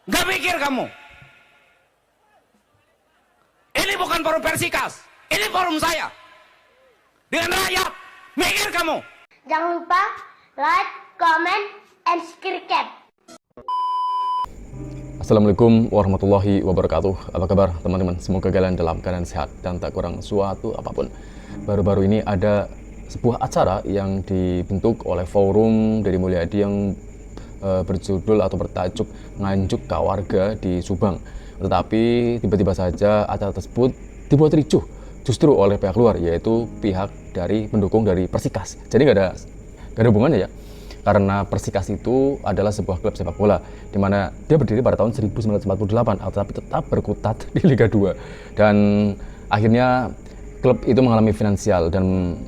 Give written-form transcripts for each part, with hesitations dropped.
Gak pikir kamu? Ini bukan forum Persikas, ini forum saya. Dengan rakyat, mikir kamu. Jangan lupa like, comment, and subscribe. Assalamualaikum warahmatullahi wabarakatuh. Apa kabar teman-teman? Semoga kalian dalam keadaan sehat dan tak kurang suatu apapun. Baru-baru ini ada sebuah acara yang dibentuk oleh forum Deddy Mulyadi yang berjudul atau bertajuk Nganjuk Ka Warga di Subang. Tetapi tiba-tiba saja acara tersebut dibuat ricuh justru oleh pihak luar, yaitu pihak dari pendukung dari Persikas. Jadi nggak ada hubungannya ya, karena Persikas itu adalah sebuah klub sepak bola di mana dia berdiri pada tahun 1948, tetapi tetap berkutat di Liga 2. Dan akhirnya klub itu mengalami finansial dan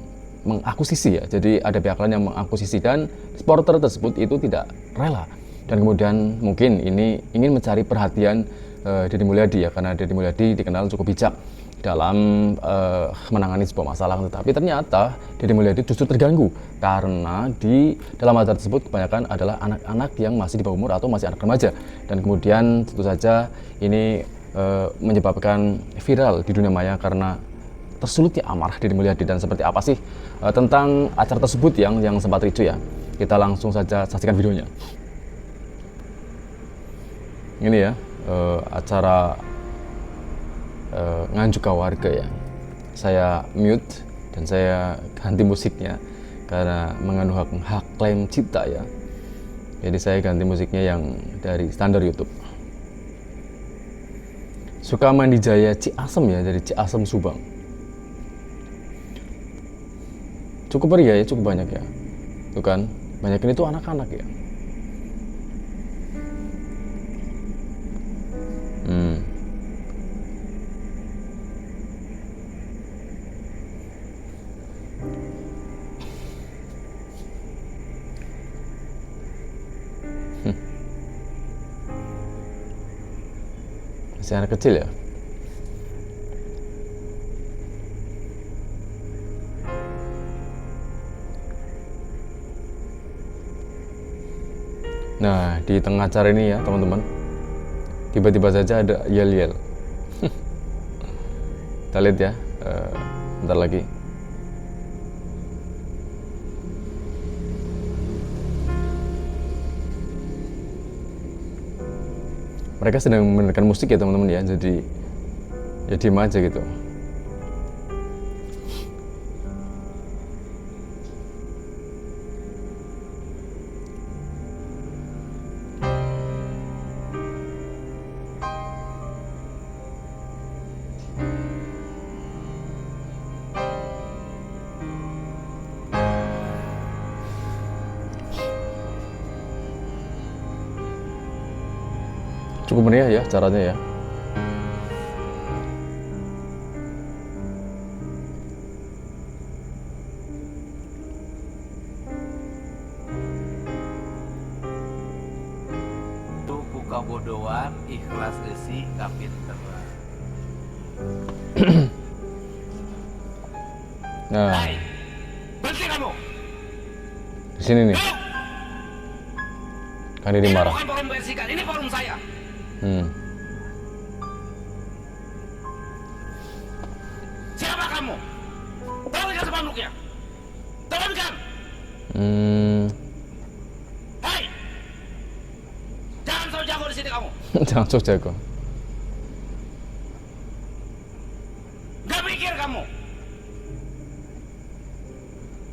mengakuisisi ya. Jadi ada pihak lain yang mengakuisisi dan supporter tersebut itu tidak rela. Dan kemudian mungkin ini ingin mencari perhatian Deddy Mulyadi ya, karena Deddy Mulyadi dikenal cukup bijak dalam menangani sebuah masalah. Tetapi ternyata Deddy Mulyadi justru terganggu karena di dalam acara tersebut kebanyakan adalah anak-anak yang masih di bawah umur atau masih anak remaja. Dan kemudian tentu saja ini menyebabkan viral di dunia maya karena tersulutnya amarah Deddy Mulyadi. Dan seperti apa sih tentang acara tersebut yang sempat ricu ya, kita langsung saja saksikan videonya. Ini ya acara Nganjuk Ka Warga ya. Saya mute dan saya ganti musiknya karena mengandung hak klaim cipta ya. Jadi saya ganti musiknya yang dari standar YouTube. Sukamandijaya Ciasem ya, dari Ciasem Subang. Cukup meriah ya, cukup banyak ya. Tuh kan, banyak ini tuh anak-anak ya. Masih anak kecil ya. Nah, di tengah acara ini ya teman-teman, tiba-tiba saja ada yel-yel. Kita lihat ya, bentar lagi. Mereka sedang mendengarkan musik ya teman-teman ya, jadi ya diem aja gitu. Cukup meriah ya caranya ya. Tuku kabodohan, ikhlas isi kapinteran. Nah, Hai, berhenti kamu. di sini nih. Kan Deddy Ini marah. bukan forum Persikas, ini forum saya. Siapa kamu? Turunkan spanduknya. Turunkan. Hai, jangan sok jago di sini kamu. Jangan sok jago. Gak pikir kamu?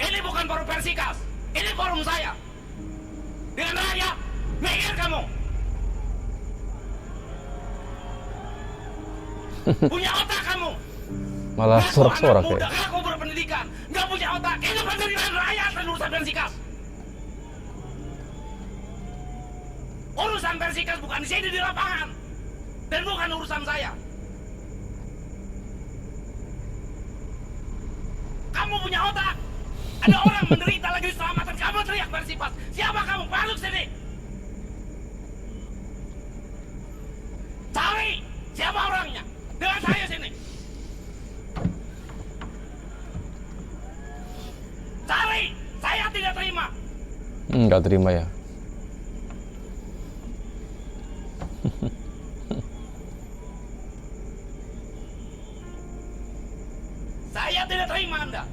Ini bukan forum Persikas, ini forum saya. Dengan rakyat, mikir kamu. Punya otak kamu. Malah sorak-sorak ya. Muda, aku berpendidikan, gak punya otak. Itu pendirian rakyat dan urusan Persikas. Urusan Persikas bukan di sini di lapangan, dan bukan urusan saya. Kamu punya otak. Ada orang menderita lagi diselamatkan, kamu teriak Persikas. Siapa kamu? Balik sini. Cari siapa orangnya. Dengan saya sini. Cari. Saya tidak terima. Nggak terima ya. Saya tidak terima Anda.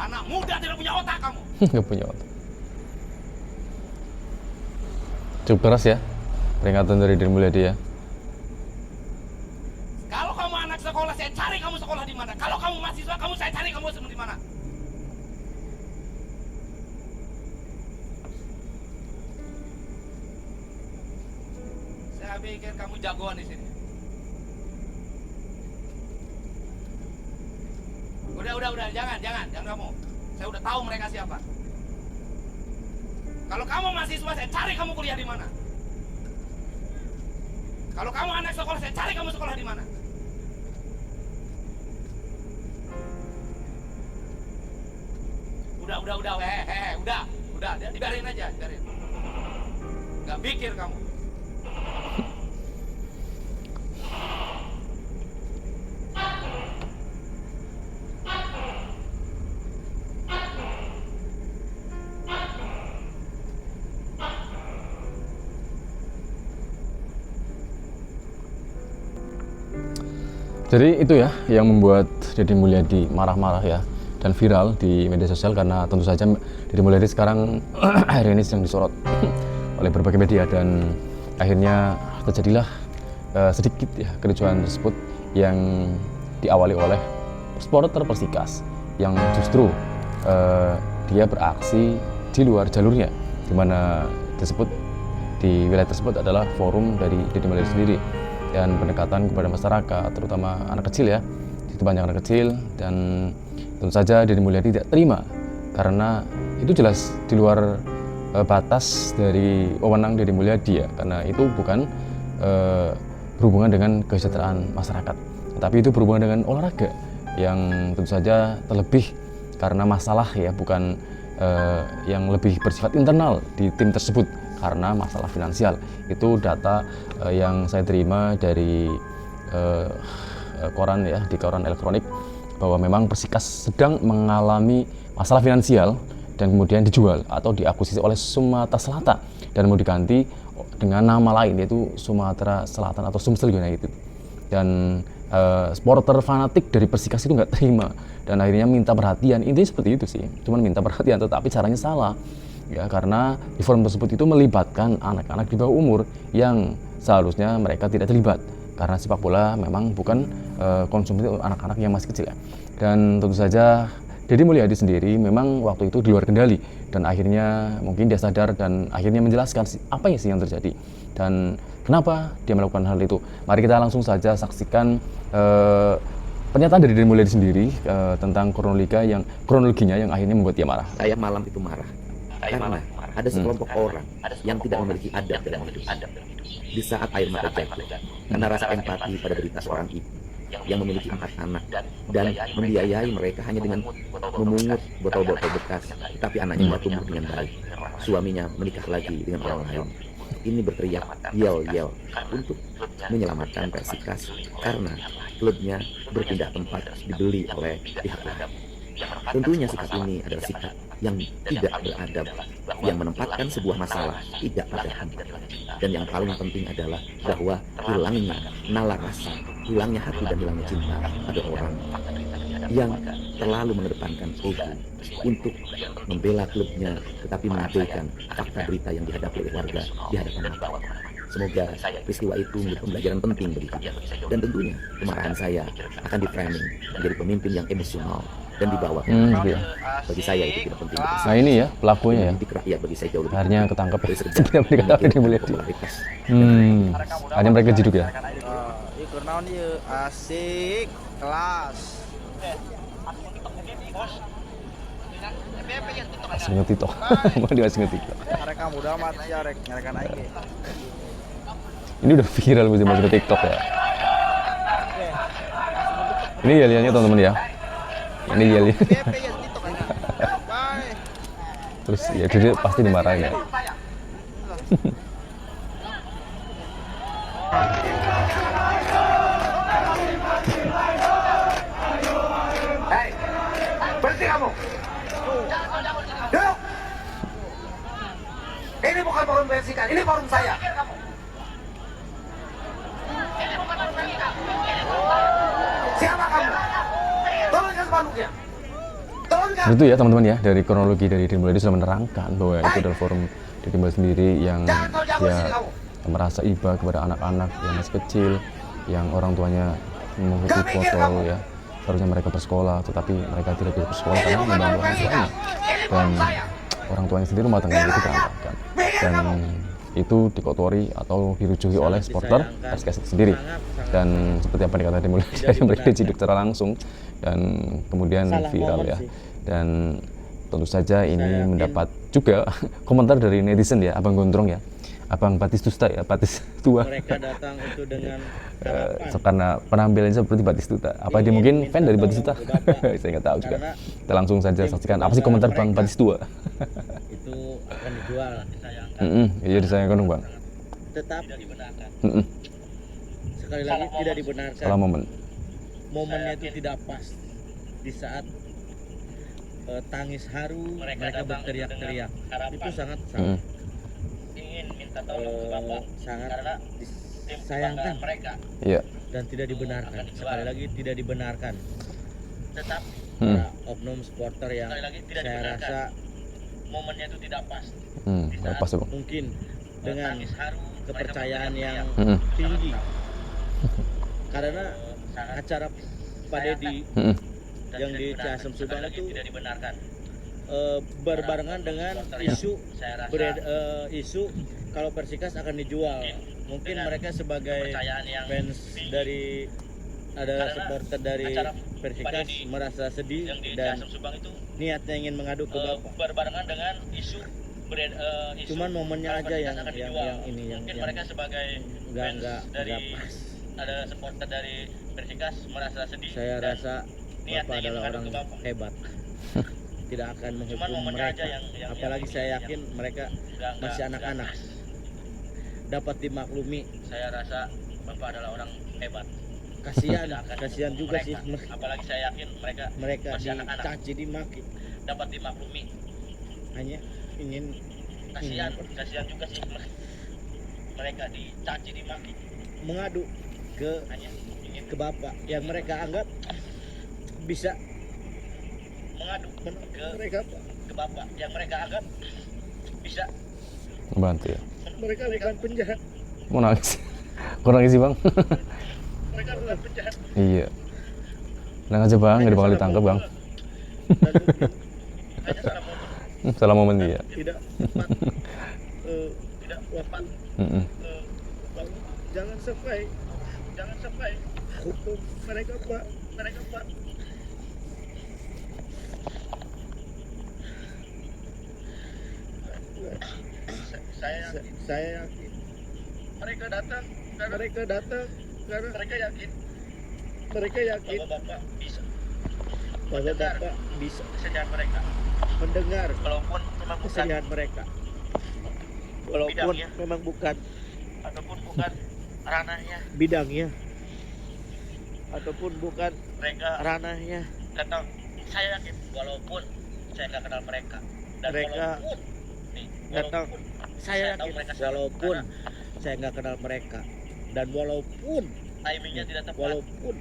Anak muda tidak punya otak kamu. Nggak punya otak. Cukup keras ya peringatan dari Deddy Mulyadi ya. Kalau kamu anak sekolah, saya cari kamu sekolah di mana. Kalau kamu mahasiswa, saya cari kamu di mana. Saya pikir kamu jagoan di sini. Udah, jangan kamu. Saya udah tahu mereka siapa. Kalau kamu mahasiswa, saya cari kamu kuliah di mana. Kalau kamu anak sekolah, saya cari kamu sekolah di mana. Udah, dibiarin aja, biarin. Gak pikir kamu. Jadi itu ya yang membuat Deddy Mulyadi marah-marah ya dan viral di media sosial, karena tentu saja Deddy Mulyadi sekarang akhir ini sedang disorot oleh berbagai media, dan akhirnya terjadilah sedikit ya kericuhan tersebut yang diawali oleh supporter Persikas yang justru dia beraksi di luar jalurnya, di mana di wilayah tersebut adalah forum dari Deddy Mulyadi sendiri, dan pendekatan kepada masyarakat, terutama anak kecil ya, itu banyak anak kecil, dan tentu saja Deddy Mulyadi tidak terima karena itu jelas di luar batas dari wewenang Deddy Mulyadi ya, karena itu bukan berhubungan dengan kesejahteraan masyarakat, tapi itu berhubungan dengan olahraga yang tentu saja terlebih karena masalah ya, bukan yang lebih bersifat internal di tim tersebut karena masalah finansial. Itu data yang saya terima dari koran ya, di koran elektronik, bahwa memang Persikas sedang mengalami masalah finansial dan kemudian dijual atau diakuisisi oleh Sumatera Selatan dan mau diganti dengan nama lain, yaitu Sumatera Selatan atau Sumsel United. Dan supporter fanatik dari Persikas itu nggak terima dan akhirnya minta perhatian. Intinya seperti itu sih, cuman minta perhatian, tetapi caranya salah ya, karena di forum tersebut itu melibatkan anak-anak di bawah umur yang seharusnya mereka tidak terlibat, karena sepak bola memang bukan konsumsi anak-anak yang masih kecil ya. Dan tentu saja Deddy Mulyadi sendiri memang waktu itu di luar kendali, dan akhirnya mungkin dia sadar dan akhirnya menjelaskan apa yang sih yang terjadi dan kenapa dia melakukan hal itu. Mari kita langsung saja saksikan pernyataan dari Deddy Mulyadi sendiri tentang kronologinya yang akhirnya membuat dia marah. Saya malam itu marah karena ada sekelompok orang yang tidak memiliki adab dalam hidup. Di saat air mata jatuh, karena rasa empati pada derita seorang ibu yang memiliki 4 anak dan membiayai mereka hanya dengan memungut botol-botol bekas, tetapi anaknya tidak tumbuh dengan baik. Suaminya menikah lagi dengan orang lain. Ini berteriak yel-yel untuk menyelamatkan Persikas karena klubnya berpindah tempat, dibeli oleh pihak lain. Tentunya sikap ini adalah sikap yang tidak beradab, yang menempatkan sebuah masalah tidak pada hati. Dan yang paling penting adalah bahwa hilangnya nalar rasa, hilangnya hati dan hilangnya cinta pada orang yang terlalu mengedepankan ego untuk membela klubnya, tetapi mengabaikan fakta berita yang dihadapi oleh warga di hadapan mata. Semoga peristiwa itu menjadi pembelajaran penting bagi kita. Dan tentunya kemarahan saya akan di-framing menjadi pemimpin yang emosional dan dibawa. Iya. Bagi saya itu tidak penting. Nah ini ya pelakunya ya, Politik rakyat bagi saya jauh lebih akhirnya ketangkep ya, bekerja tidak dikatakan Deddy Mulyadi. Hanya mereka jiduk ya. Ikut naon ieu asik kelas. Masih nge-TikTok. Mau dia masih nge-TikTok. Mereka muda mah ya rek nyarekan aing. Ini udah viral masuk ke TikTok ya. Ini yel-yelnya teman-teman ya. Ini yel-yel. Terus ya dia pasti dimarahin ya. Hei, berhenti kamu. Duduk. Ini bukan forum Persikal, ini forum saya. Siapa kamu? Turunkan spanduknya. Turunkan. Itu ya teman-teman ya, dari kronologi dari Deddy Mulyadi sudah menerangkan bahwa itu adalah forum Deddy Mulyadi sendiri yang dia merasa iba kepada anak-anak yang masih kecil, yang orang tuanya mengikuti botol ya. Seharusnya mereka bersekolah, tetapi mereka tidak bisa bersekolah karena membantu orang tuanya. Dan orang tuanya sendiri rumah tangga itu berantakan. Dan itu dikotori atau dirujuki oleh supporter PSKS sendiri. Dan seperti apa dikatakan Deddy Mulyadi, dari mereka diciduk secara langsung dan kemudian viral ya. Dan tentu saja ini mendapat juga komentar dari netizen ya, Abang Gondrong ya, Abang Batistuta ya, Batistua. Mereka datang itu dengan karena penampilannya seperti Batistuta. Apa dia mungkin fan dari Batistuta? Saya nggak tahu juga. Kita langsung saja saksikan apa sih komentar Bang Batistua. itu akan dijual. Iya disayangkan dong Bang. Tetap dibenarkan. Sekali lagi tidak dibenarkan. Salah momen. Momennya itu tidak pas di saat tangis haru mereka berteriak-teriak. Itu sangat sangat disayangkan Iya. dan tidak dibenarkan. Sekali lagi tidak dibenarkan. Tetap oknum supporter yang saya rasa momennya itu tidak pas. Pas ya Bang. Mungkin dengan kepercayaan yang tinggi. Karena acara Pak Deddy yang di Ciasem Subang itu berbarengan dengan isu kalau Persikas akan dijual. Mungkin mereka sebagai fans dari ada supporter dari Persikas merasa sedih dan niatnya ingin mengadu ke Bapak. Berbarengan dengan isu cuman momennya aja yang ini yang mereka sebagai fans dari ada supporter dari Persikas merasa sedih. Saya rasa Bapak adalah orang hebat. Tidak akan menghukum mereka. Apalagi saya yakin mereka masih anak-anak. Dapat dimaklumi. Saya rasa Bapak adalah orang hebat. Kasihan juga sih. Apalagi saya yakin mereka dicaci dimaki. Dapat dimaklumi. Hanya ingin kasihan juga sih. Mereka dicaci dimaki. Mengadu ke Bapak yang mereka anggap bisa mengadu ke Bapak yang mereka anggap bisa Membantu ya. mereka bukan penjahat. Mau nangis. Kok nangis sih Bang? Mereka bukan penjahat. Iya. Tenang aja Bang, nggak bakal ditangkap Bang. Dan mungkin hanya salah momen. Salah momen dia. Tidak tepat. Jangan sampai hukum mereka Pak. Saya yakin mereka datang karena mereka yakin bahwa Bapak bisa kesedihan mereka, mendengar walaupun memang kesedihan mereka, walaupun memang bukan ranahnya bidangnya ataupun bukan mereka ranahnya. Kata saya yakin walaupun saya nggak kenal mereka dan mereka datang, saya yakin walaupun saya nggak kenal mereka dan walaupun timingnya tidak tepat, walaupun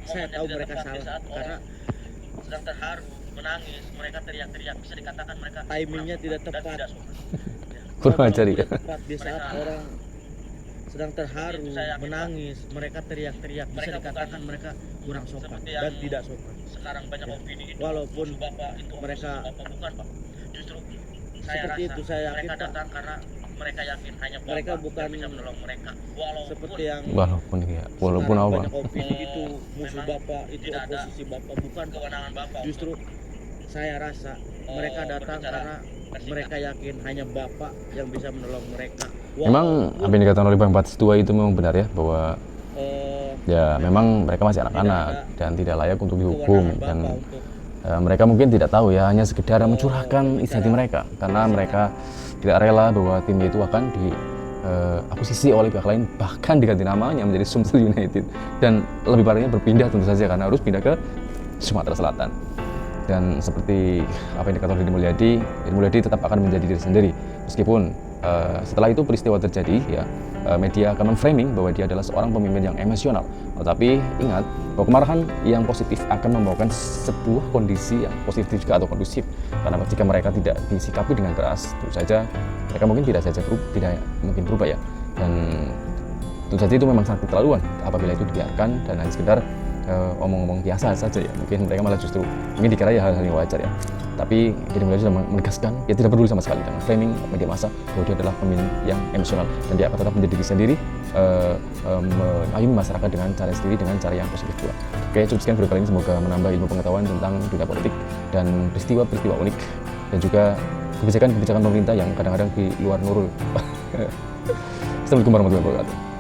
saya tahu mereka salah karena sedang terharu menangis, mereka teriak-teriak, bisa dikatakan mereka timingnya tidak tepat. Kurang ajar ya. Di saat orang sedang terharu menangis, mereka teriak-teriak, bisa dikatakan mereka kurang sopan dan tidak sopan. Sekarang banyak opini itu walaupun mereka bukan Pak, justru seperti itu saya yakin mereka datang karena mereka yakin hanya Bapak mereka bukan bisa menolong mereka walaupun seperti yang walaupun apa banyak opini itu musuh Bapak itu oposisi Bapak bukan kewenangan Bapak. Justru saya rasa mereka datang karena mereka yakin hanya Bapak yang bisa menolong mereka. Memang apa yang dikatakan oleh Bang Batistua itu memang benar ya, bahwa ya memang mereka masih anak-anak dan tidak layak untuk dihukum, dan mereka mungkin tidak tahu ya, hanya sekedar mencurahkan isi hati mereka karena mereka tidak rela bahwa tim itu akan akuisisi oleh pihak lain, bahkan diganti namanya menjadi Sumsel United, dan lebih parahnya berpindah tentu saja karena harus pindah ke Sumatera Selatan. Dan seperti apa yang dikatakan Deddy Mulyadi tetap akan menjadi diri sendiri meskipun Setelah itu peristiwa terjadi, ya media akan memframing bahwa dia adalah seorang pemimpin yang emosional. Tetapi ingat bahwa kemarahan yang positif akan membawakan sebuah kondisi yang positif juga atau kondusif. Karena jika mereka tidak disikapi dengan keras, tentu saja mereka mungkin tidak mungkin berubah ya. Dan tentu saja itu memang sangat keterlaluan apabila itu dibiarkan dan hanya sekedar omong-omong biasa saja ya. Mungkin mereka malah justru mungkin dikira ya hal-hal yang wajar ya. Tapi Deddy Mulyadi sudah menegaskan dia tidak peduli sama sekali dengan framing media massa bahwa dia adalah pemimpin yang emosional dan dia akan tetap menjadi diri sendiri, mengayomi masyarakat dengan cara sendiri, dengan cara yang positif pula. Oke, cukup sekian video kali ini, semoga menambah ilmu pengetahuan tentang dunia politik dan peristiwa-peristiwa unik dan juga kebijakan-kebijakan pemerintah yang kadang-kadang di luar nurul. Assalamualaikum warahmatullahi wabarakatuh.